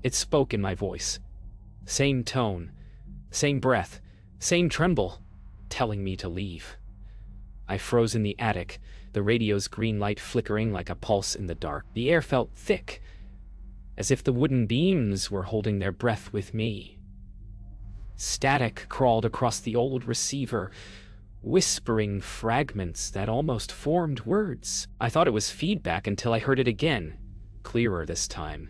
It spoke in my voice. Same tone, same breath, same tremble, telling me to leave. I froze in the attic, the radio's green light flickering like a pulse in the dark. The air felt thick, as if the wooden beams were holding their breath with me. Static crawled across the old receiver, whispering fragments that almost formed words. I thought it was feedback until I heard it again, clearer this time,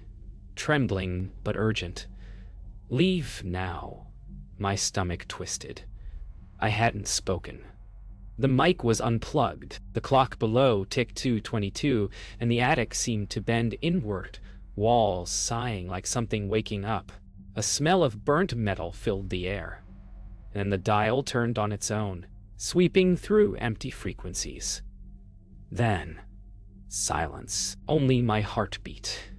trembling but urgent. Leave now. My stomach twisted. I hadn't spoken. The mic was unplugged. The clock below ticked 2:22, and the attic seemed to bend inward, walls sighing like something waking up. A smell of burnt metal filled the air. And the dial turned on its own, sweeping through empty frequencies. Then, silence. Only my heartbeat.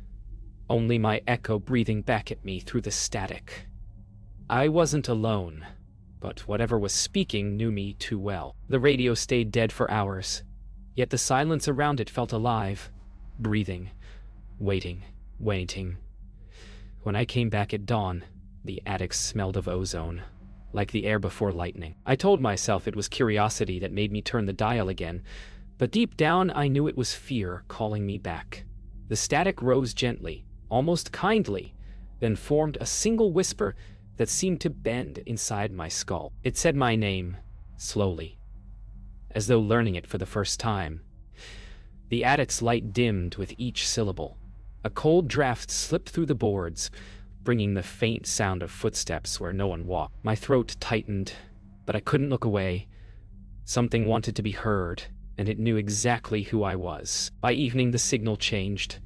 Only my echo breathing back at me through the static. I wasn't alone, but whatever was speaking knew me too well. The radio stayed dead for hours, yet the silence around it felt alive, breathing, waiting. When I came back at dawn, the attic smelled of ozone, like the air before lightning. I told myself it was curiosity that made me turn the dial again, but deep down I knew it was fear calling me back. The static rose gently, almost kindly, then formed a single whisper that seemed to bend inside my skull. It said my name, slowly, as though learning it for the first time. The attic's light dimmed with each syllable. A cold draft slipped through the boards, bringing the faint sound of footsteps where no one walked. My throat tightened, but I couldn't look away. Something wanted to be heard, and it knew exactly who I was. By evening, the signal changed.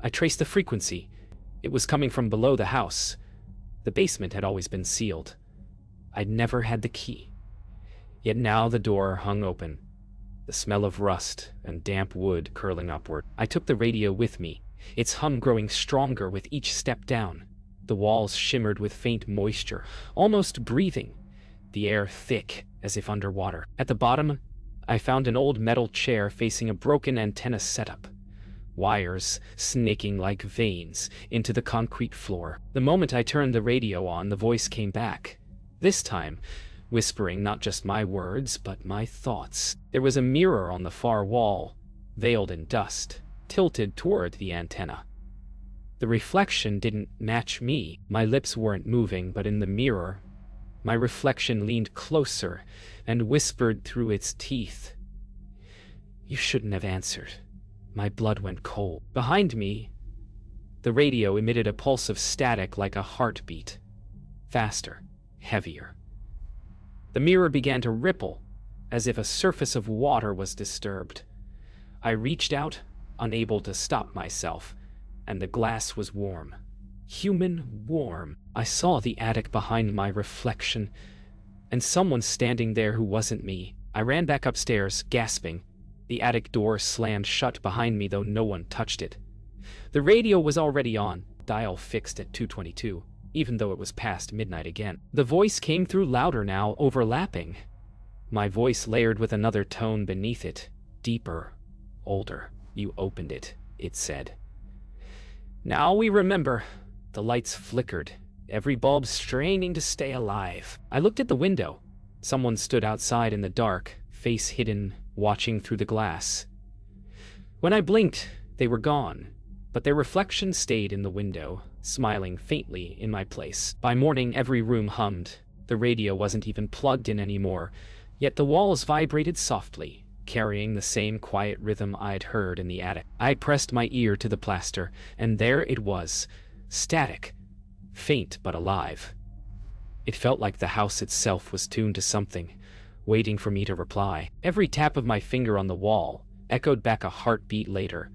I traced the frequency. It was coming from below the house. The basement had always been sealed. I'd never had the key. Yet now the door hung open, the smell of rust and damp wood curling upward. I took the radio with me, its hum growing stronger with each step down. The walls shimmered with faint moisture, almost breathing, the air thick as if underwater. At the bottom, I found an old metal chair facing a broken antenna setup, wires snaking like veins into the concrete floor. The moment I turned the radio on, the voice came back, this time whispering not just my words, but my thoughts. There was a mirror on the far wall, veiled in dust, tilted toward the antenna. The reflection didn't match me. My lips weren't moving, but in the mirror, my reflection leaned closer and whispered through its teeth, "You shouldn't have answered." My blood went cold. Behind me, the radio emitted a pulse of static like a heartbeat. Faster, heavier. The mirror began to ripple, as if a surface of water was disturbed. I reached out, unable to stop myself, and the glass was warm. Human warm. I saw the attic behind my reflection, and someone standing there who wasn't me. I ran back upstairs, gasping. The attic door slammed shut behind me, though no one touched it. The radio was already on, dial fixed at 2:22. Even though it was past midnight again. The voice came through louder now, overlapping. My voice layered with another tone beneath it, deeper, older. "You opened it," it said. "Now we remember." The lights flickered, every bulb straining to stay alive. I looked at the window. Someone stood outside in the dark, face hidden, watching through the glass. When I blinked, they were gone, but their reflection stayed in the window, smiling faintly in my place. By morning, every room hummed. The radio wasn't even plugged in anymore, yet the walls vibrated softly, carrying the same quiet rhythm I'd heard in the attic. I pressed my ear to the plaster, and there it was, static, faint but alive. It felt like the house itself was tuned to something, waiting for me to reply. Every tap of my finger on the wall echoed back a heartbeat later,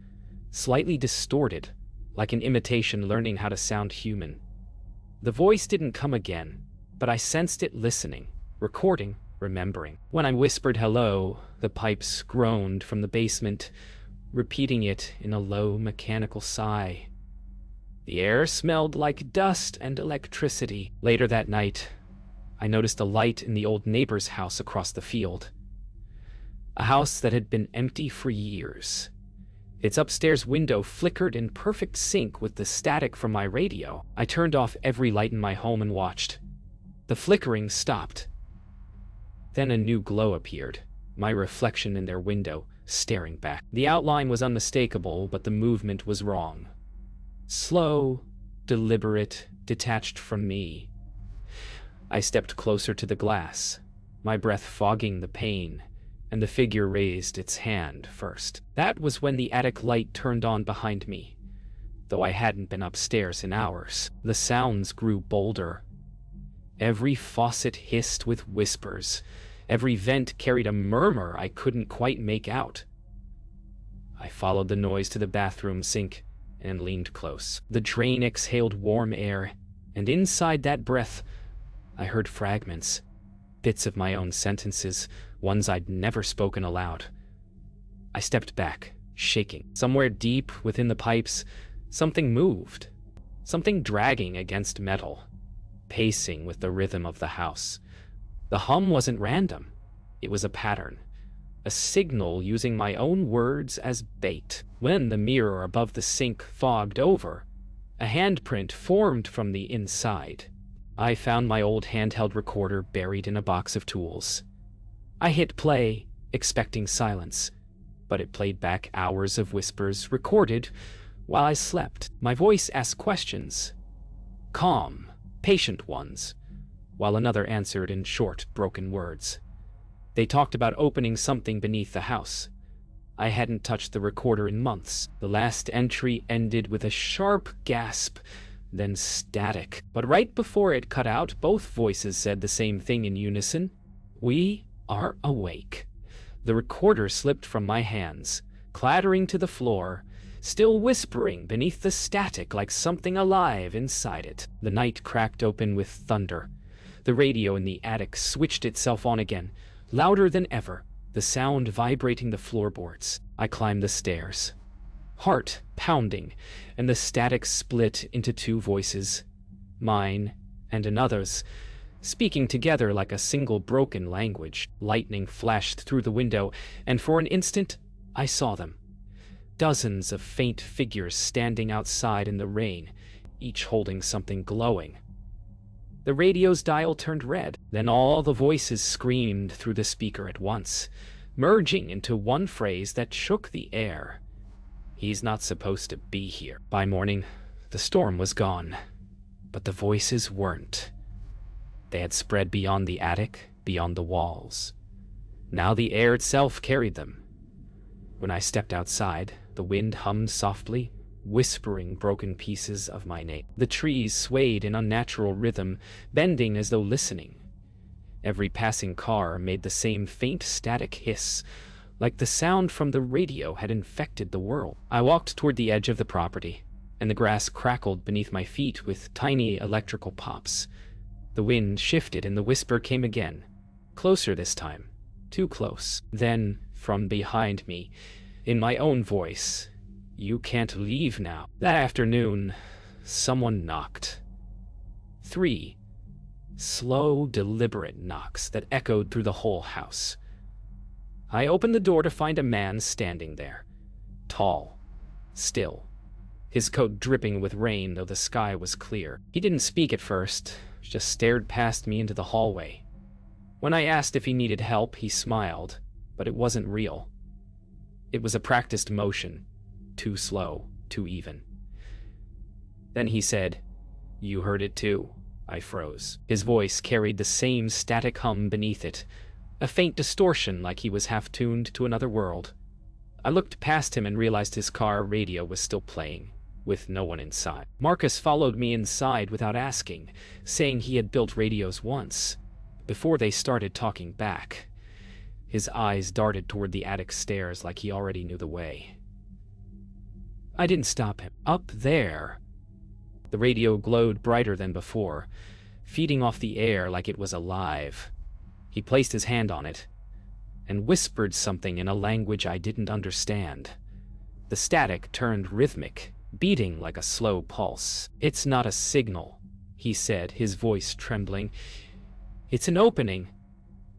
slightly distorted, like an imitation learning how to sound human. The voice didn't come again, but I sensed it listening, recording, remembering. When I whispered hello, the pipes groaned from the basement, repeating it in a low mechanical sigh. The air smelled like dust and electricity. Later that night, I noticed a light in the old neighbor's house across the field. A house that had been empty for years. Its upstairs window flickered in perfect sync with the static from my radio. I turned off every light in my home and watched. The flickering stopped. Then a new glow appeared, my reflection in their window, staring back. The outline was unmistakable, but the movement was wrong. Slow, deliberate, detached from me. I stepped closer to the glass, my breath fogging the pain, and the figure raised its hand first. That was when the attic light turned on behind me, though I hadn't been upstairs in hours. The sounds grew bolder. Every faucet hissed with whispers. Every vent carried a murmur I couldn't quite make out. I followed the noise to the bathroom sink and leaned close. The drain exhaled warm air, and inside that breath, I heard fragments, bits of my own sentences, ones I'd never spoken aloud. I stepped back, shaking. Somewhere deep within the pipes, something moved, something dragging against metal, pacing with the rhythm of the house. The hum wasn't random. It was a pattern, a signal using my own words as bait. When the mirror above the sink fogged over, a handprint formed from the inside. I found my old handheld recorder buried in a box of tools. I hit play, expecting silence, but it played back hours of whispers recorded while I slept. My voice asked questions, calm, patient ones, while another answered in short, broken words. They talked about opening something beneath the house. I hadn't touched the recorder in months. The last entry ended with a sharp gasp, then static. But right before it cut out, both voices said the same thing in unison. We are awake. The recorder slipped from my hands, clattering to the floor, still whispering beneath the static like something alive inside it. The night cracked open with thunder. The radio in the attic switched itself on again, louder than ever, the sound vibrating the floorboards. I climbed the stairs, heart pounding, and the static split into two voices, mine and another's, speaking together like a single broken language. Lightning flashed through the window, and for an instant, I saw them. Dozens of faint figures standing outside in the rain, each holding something glowing. The radio's dial turned red. Then all the voices screamed through the speaker at once, merging into one phrase that shook the air. He's not supposed to be here. By morning, the storm was gone, but the voices weren't. They had spread beyond the attic, beyond the walls. Now the air itself carried them. When I stepped outside, the wind hummed softly, whispering broken pieces of my name. The trees swayed in unnatural rhythm, bending as though listening. Every passing car made the same faint static hiss, like the sound from the radio had infected the world. I walked toward the edge of the property, and the grass crackled beneath my feet with tiny electrical pops. The wind shifted and the whisper came again, closer this time, too close. Then, from behind me, in my own voice, "You can't leave now." That afternoon, someone knocked. 3 slow, deliberate knocks that echoed through the whole house. I opened the door to find a man standing there, tall, still, his coat dripping with rain though the sky was clear. He didn't speak at first, just stared past me into the hallway. When I asked if he needed help, he smiled, but it wasn't real. It was a practiced motion. Too slow, too even. Then he said, "You heard it too." I froze. His voice carried the same static hum beneath it, a faint distortion like he was half-tuned to another world. I looked past him and realized his car radio was still playing, with no one inside. Marcus followed me inside without asking, saying he had built radios once, before they started talking back. His eyes darted toward the attic stairs like he already knew the way. I didn't stop him. Up there, the radio glowed brighter than before, feeding off the air like it was alive. He placed his hand on it and whispered something in a language I didn't understand. The static turned rhythmic, beating like a slow pulse. "It's not a signal," he said, his voice trembling. "It's an opening."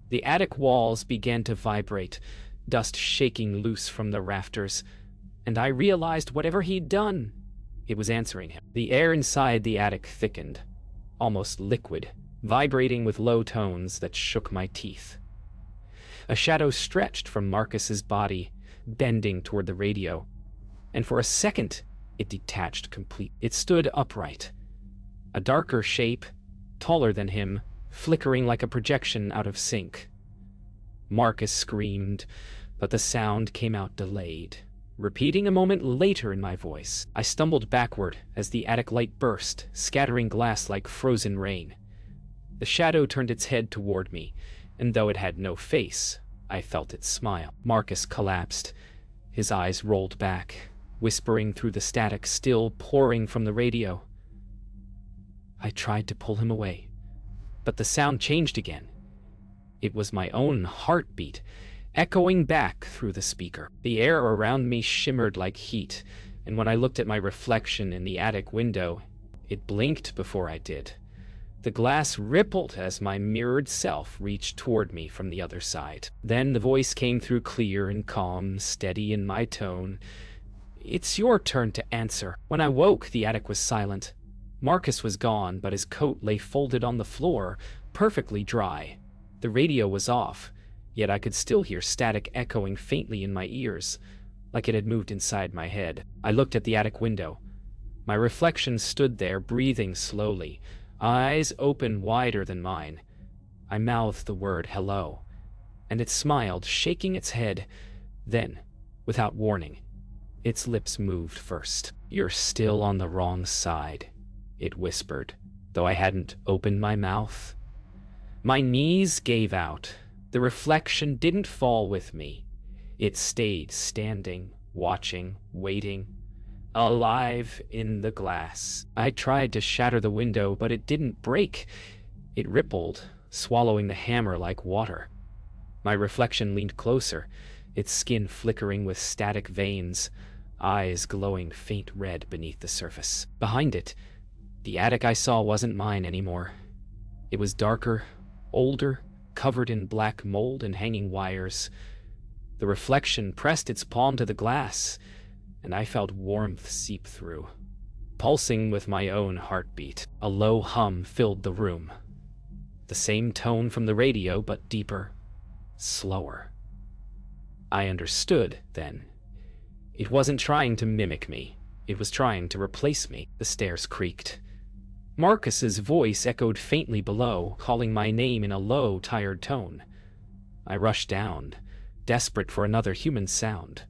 The attic walls began to vibrate, dust shaking loose from the rafters, and I realized whatever he'd done, it was answering him. The air inside the attic thickened, almost liquid, vibrating with low tones that shook my teeth. A shadow stretched from Marcus's body, bending toward the radio, and for a second, it detached completely. It stood upright, a darker shape, taller than him, flickering like a projection out of sync. Marcus screamed, but the sound came out delayed, repeating a moment later in my voice. I stumbled backward as the attic light burst, scattering glass like frozen rain. The shadow turned its head toward me, and though it had no face, I felt it smile. Marcus collapsed. His eyes rolled back, whispering through the static still pouring from the radio. I tried to pull him away, but the sound changed again. It was my own heartbeat, echoing back through the speaker. The air around me shimmered like heat, and when I looked at my reflection in the attic window, it blinked before I did. The glass rippled as my mirrored self reached toward me from the other side. Then the voice came through clear and calm, steady in my tone. "It's your turn to answer." When I woke, the attic was silent. Marcus was gone, but his coat lay folded on the floor, perfectly dry. The radio was off, yet I could still hear static echoing faintly in my ears, like it had moved inside my head. I looked at the attic window. My reflection stood there, breathing slowly, eyes open wider than mine. I mouthed the word hello, and it smiled, shaking its head. Then, without warning, its lips moved first. "You're still on the wrong side," it whispered, though I hadn't opened my mouth. My knees gave out. The reflection didn't fall with me. It stayed standing, watching, waiting, alive in the glass. I tried to shatter the window, but it didn't break. It rippled, swallowing the hammer like water. My reflection leaned closer, its skin flickering with static veins, eyes glowing faint red beneath the surface. Behind it, the attic I saw wasn't mine anymore. It was darker, older, covered in black mold and hanging wires. The reflection pressed its palm to the glass, and I felt warmth seep through, pulsing with my own heartbeat. A low hum filled the room. The same tone from the radio, but deeper, slower. I understood, then. It wasn't trying to mimic me. It was trying to replace me. The stairs creaked. Marcus's voice echoed faintly below, calling my name in a low, tired tone. I rushed down, desperate for another human sound.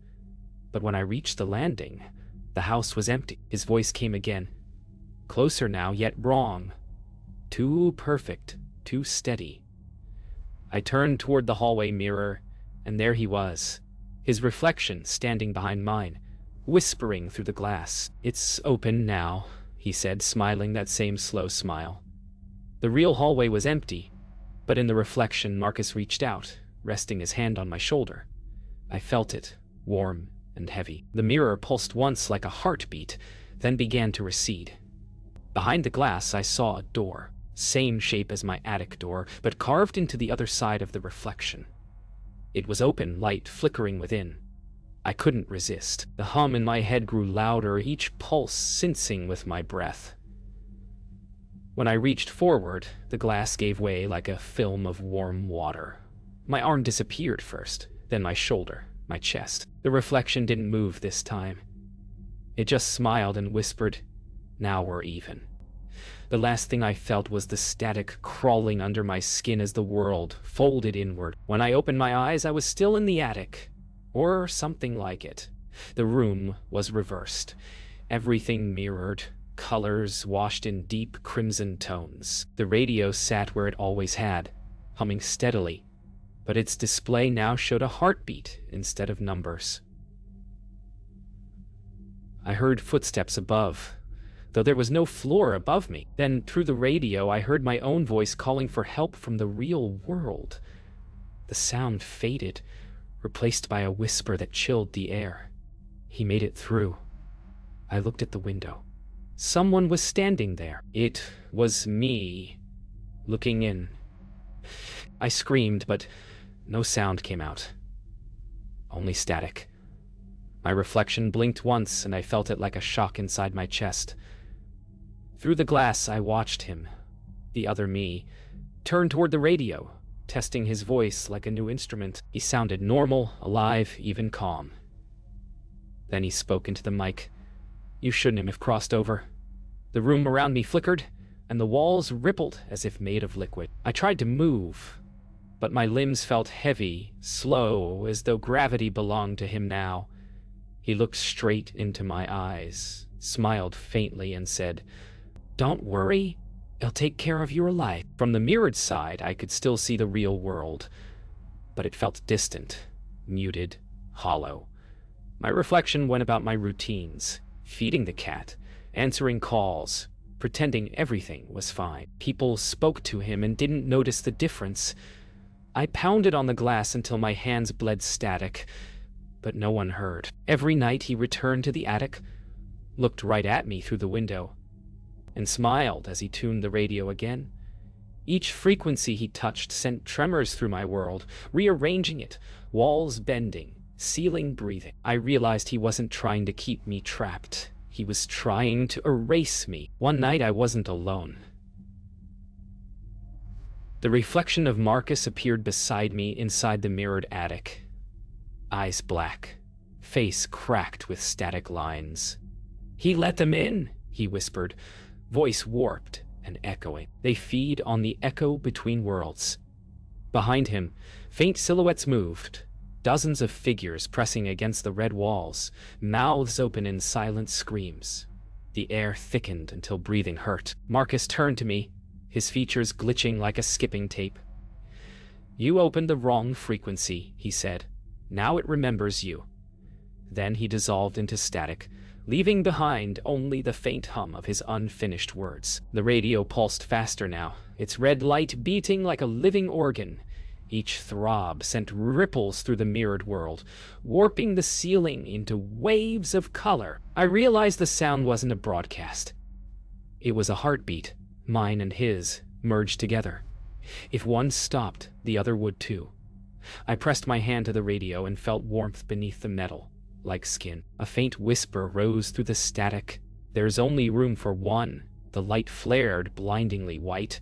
But when I reached the landing, the house was empty. His voice came again. Closer now, yet wrong. Too perfect, too steady. I turned toward the hallway mirror, and there he was, his reflection standing behind mine, whispering through the glass. "It's open now," he said, smiling that same slow smile. The real hallway was empty, but in the reflection Marcus reached out, resting his hand on my shoulder. I felt it, warm and heavy. The mirror pulsed once like a heartbeat, then began to recede. Behind the glass I saw a door, same shape as my attic door, but carved into the other side of the reflection. It was open, light flickering within. I couldn't resist. The hum in my head grew louder, each pulse sensing with my breath. When I reached forward, the glass gave way like a film of warm water. My arm disappeared first, then my shoulder, my chest. The reflection didn't move this time. It just smiled and whispered, "Now we're even." The last thing I felt was the static crawling under my skin as the world folded inward. When I opened my eyes, I was still in the attic. Or something like it. The room was reversed. Everything mirrored, colors washed in deep crimson tones. The radio sat where it always had, humming steadily, but its display now showed a heartbeat instead of numbers. I heard footsteps above, though there was no floor above me. Then, through the radio, I heard my own voice calling for help from the real world. The sound faded, replaced by a whisper that chilled the air. He made it through. I looked at the window. Someone was standing there. It was me, looking in. I screamed, but no sound came out. Only static. My reflection blinked once, and I felt it like a shock inside my chest. Through the glass, I watched him, the other me, turn toward the radio, testing his voice like a new instrument. He sounded normal, alive, even calm. Then he spoke into the mic. "You shouldn't have crossed over." The room around me flickered, and the walls rippled as if made of liquid. I tried to move, but my limbs felt heavy, slow, as though gravity belonged to him now. He looked straight into my eyes, smiled faintly, and said, "Don't worry, I'll take care of your life." From the mirrored side, I could still see the real world, but it felt distant, muted, hollow. My reflection went about my routines, feeding the cat, answering calls, pretending everything was fine. People spoke to him and didn't notice the difference. I pounded on the glass until my hands bled static, but no one heard. Every night he returned to the attic, looked right at me through the window, and smiled as he tuned the radio again. Each frequency he touched sent tremors through my world, rearranging it, walls bending, ceiling breathing. I realized he wasn't trying to keep me trapped. He was trying to erase me. One night I wasn't alone. The reflection of Marcus appeared beside me inside the mirrored attic. Eyes black, face cracked with static lines. "He let them in," he whispered, voice warped and echoing. "They feed on the echo between worlds." Behind him, faint silhouettes moved, dozens of figures pressing against the red walls, mouths open in silent screams. The air thickened until breathing hurt. Marcus turned to me, his features glitching like a skipping tape. "You opened the wrong frequency," he said. "Now it remembers you." Then he dissolved into static, leaving behind only the faint hum of his unfinished words. The radio pulsed faster now, its red light beating like a living organ. Each throb sent ripples through the mirrored world, warping the ceiling into waves of color. I realized the sound wasn't a broadcast. It was a heartbeat, mine and his, merged together. If one stopped, the other would too. I pressed my hand to the radio and felt warmth beneath the metal, like skin. A faint whisper rose through the static. "There's only room for one." The light flared blindingly white,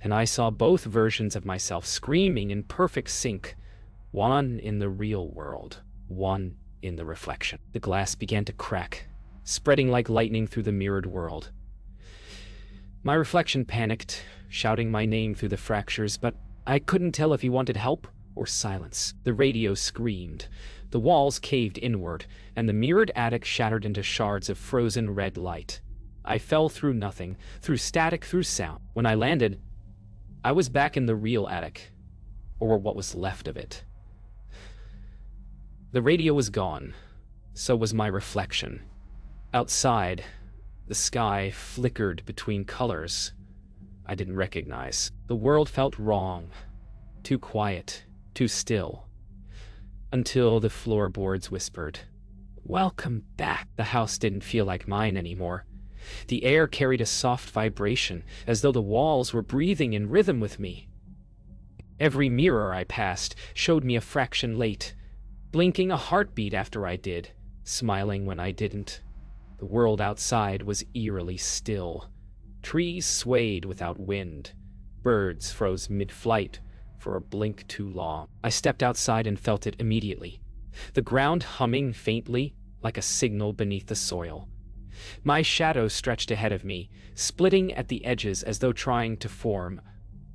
and I saw both versions of myself screaming in perfect sync, one in the real world, one in the reflection. The glass began to crack, spreading like lightning through the mirrored world. My reflection panicked, shouting my name through the fractures, but I couldn't tell if he wanted help or silence. The radio screamed, the walls caved inward, and the mirrored attic shattered into shards of frozen red light. I fell through nothing, through static, through sound. When I landed, I was back in the real attic, or what was left of it. The radio was gone, so was my reflection. Outside, the sky flickered between colors I didn't recognize. The world felt wrong, too quiet, too still, until the floorboards whispered, "Welcome back." The house didn't feel like mine anymore. The air carried a soft vibration, as though the walls were breathing in rhythm with me. Every mirror I passed showed me a fraction late, blinking a heartbeat after I did, smiling when I didn't. The world outside was eerily still. Trees swayed without wind. Birds froze mid-flight for a blink too long. I stepped outside and felt it immediately, the ground humming faintly like a signal beneath the soil. My shadow stretched ahead of me, splitting at the edges as though trying to form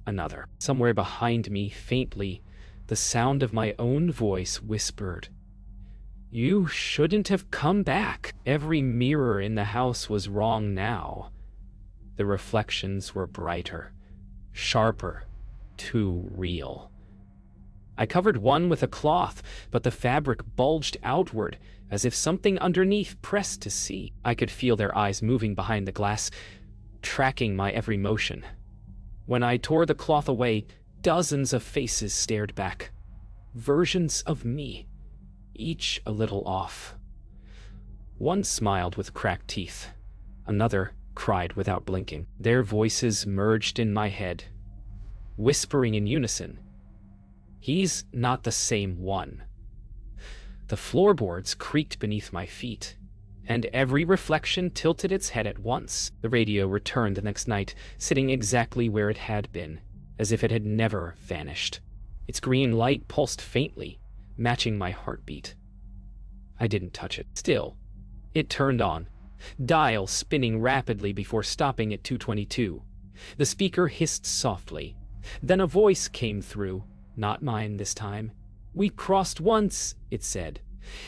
another. Somewhere behind me, faintly, the sound of my own voice whispered, "You shouldn't have come back." Every mirror in the house was wrong now. The reflections were brighter, sharper, too real. I covered one with a cloth, but the fabric bulged outward, as if something underneath pressed to see. I could feel their eyes moving behind the glass, tracking my every motion. When I tore the cloth away, dozens of faces stared back. Versions of me, each a little off. One smiled with cracked teeth. Another cried without blinking. Their voices merged in my head, whispering in unison, "He's not the same one." The floorboards creaked beneath my feet, and every reflection tilted its head at once. The radio returned the next night, sitting exactly where it had been, as if it had never vanished. Its green light pulsed faintly, matching my heartbeat. I didn't touch it. Still, it turned on, dial spinning rapidly before stopping at 222. The speaker hissed softly. Then a voice came through, not mine this time. "We crossed once," it said.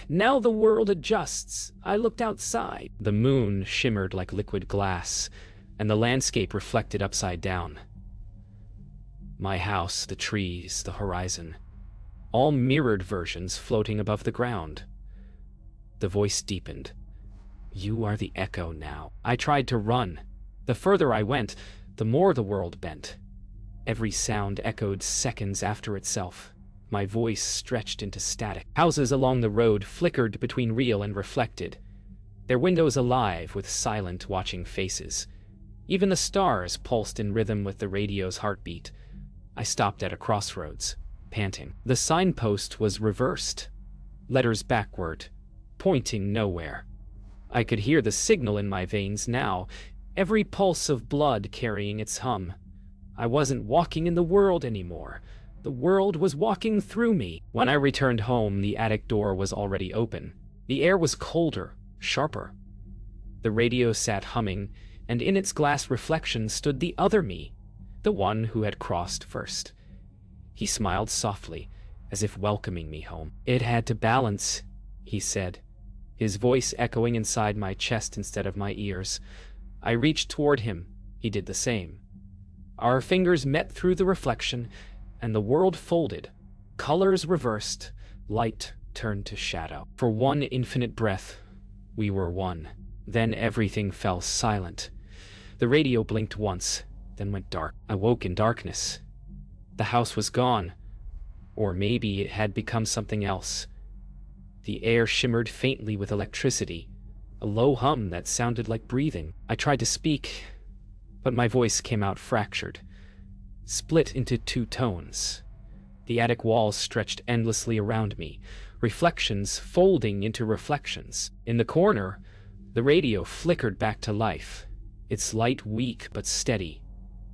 "Now the world adjusts." I looked outside. The moon shimmered like liquid glass, and the landscape reflected upside down. My house, the trees, the horizon, all mirrored versions floating above the ground. The voice deepened. "You are the echo now." I tried to run. The further I went, the more the world bent. Every sound echoed seconds after itself. My voice stretched into static. Houses along the road flickered between real and reflected, their windows alive with silent, watching faces. Even the stars pulsed in rhythm with the radio's heartbeat. I stopped at a crossroads, panting. The signpost was reversed, letters backward, pointing nowhere. I could hear the signal in my veins now, every pulse of blood carrying its hum. I wasn't walking in the world anymore. The world was walking through me. When I returned home, the attic door was already open. The air was colder, sharper. The radio sat humming, and in its glass reflection stood the other me, the one who had crossed first. He smiled softly, as if welcoming me home. "It had to balance," he said, his voice echoing inside my chest instead of my ears. I reached toward him. He did the same. Our fingers met through the reflection, and the world folded. Colors reversed, light turned to shadow. For one infinite breath, we were one. Then everything fell silent. The radio blinked once, then went dark. I woke in darkness. The house was gone. Or maybe it had become something else. The air shimmered faintly with electricity, a low hum that sounded like breathing. I tried to speak, but my voice came out fractured, split into two tones. The attic walls stretched endlessly around me, reflections folding into reflections. In the corner, the radio flickered back to life, its light weak but steady.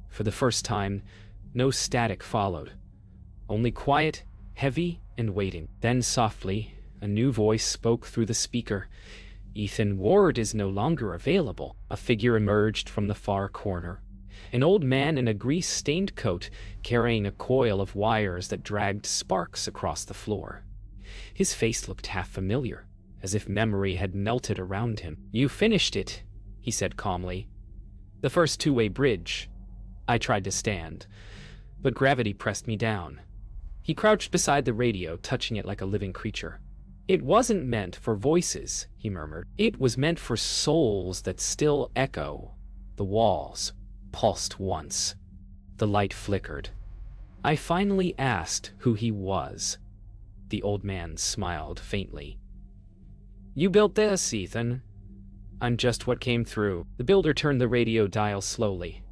For the first time, no static followed, only quiet, heavy, and waiting. Then softly, a new voice spoke through the speaker. "Ethan Ward is no longer available." A figure emerged from the far corner. An old man in a grease-stained coat, carrying a coil of wires that dragged sparks across the floor. His face looked half familiar, as if memory had melted around him. "You finished it," he said calmly. "The first two-way bridge." I tried to stand, but gravity pressed me down. He crouched beside the radio, touching it like a living creature. "It wasn't meant for voices," he murmured. "It was meant for souls that still echo." The walls pulsed once. The light flickered. I finally asked who he was. The old man smiled faintly. "You built this, Ethan." "I'm just what came through." The builder turned the radio dial slowly,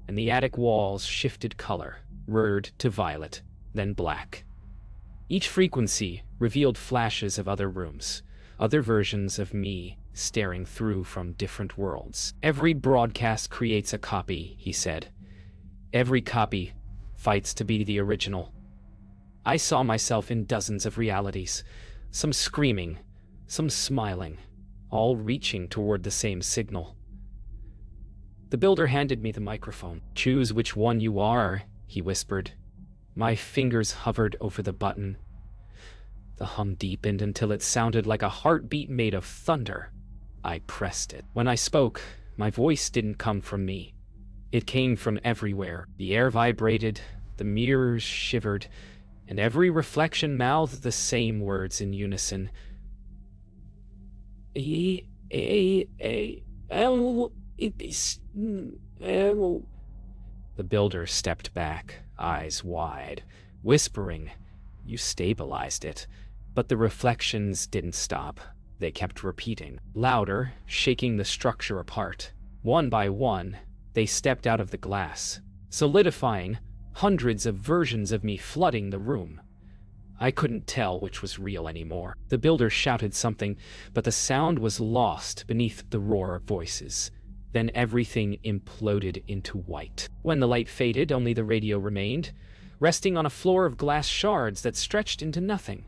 and the attic walls shifted color, red to violet, then black. Each frequency revealed flashes of other rooms, other versions of me staring through from different worlds. "Every broadcast creates a copy," he said. "Every copy fights to be the original." I saw myself in dozens of realities, some screaming, some smiling, all reaching toward the same signal. The builder handed me the microphone. "Choose which one you are," he whispered. My fingers hovered over the button. The hum deepened until it sounded like a heartbeat made of thunder. I pressed it. When I spoke, my voice didn't come from me. It came from everywhere. The air vibrated, the mirrors shivered, and every reflection mouthed the same words in unison. The builder stepped back, eyes wide, whispering, "You stabilized it." But the reflections didn't stop. They kept repeating, louder, shaking the structure apart. One by one, they stepped out of the glass, solidifying, hundreds of versions of me flooding the room. I couldn't tell which was real anymore. The builder shouted something, but the sound was lost beneath the roar of voices. Then everything imploded into white. When the light faded, only the radio remained, resting on a floor of glass shards that stretched into nothing.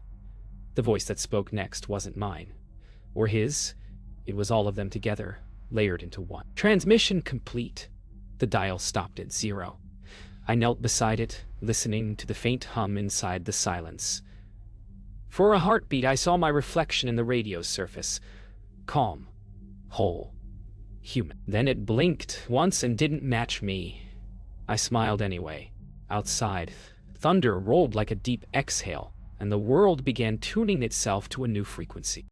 The voice that spoke next wasn't mine, or his. It was all of them together, layered into one. Transmission complete. The dial stopped at 0. I knelt beside it, listening to the faint hum inside the silence. For a heartbeat, I saw my reflection in the radio's surface. Calm. Whole. Human. Then it blinked once and didn't match me. I smiled anyway. Outside, thunder rolled like a deep exhale, and the world began tuning itself to a new frequency.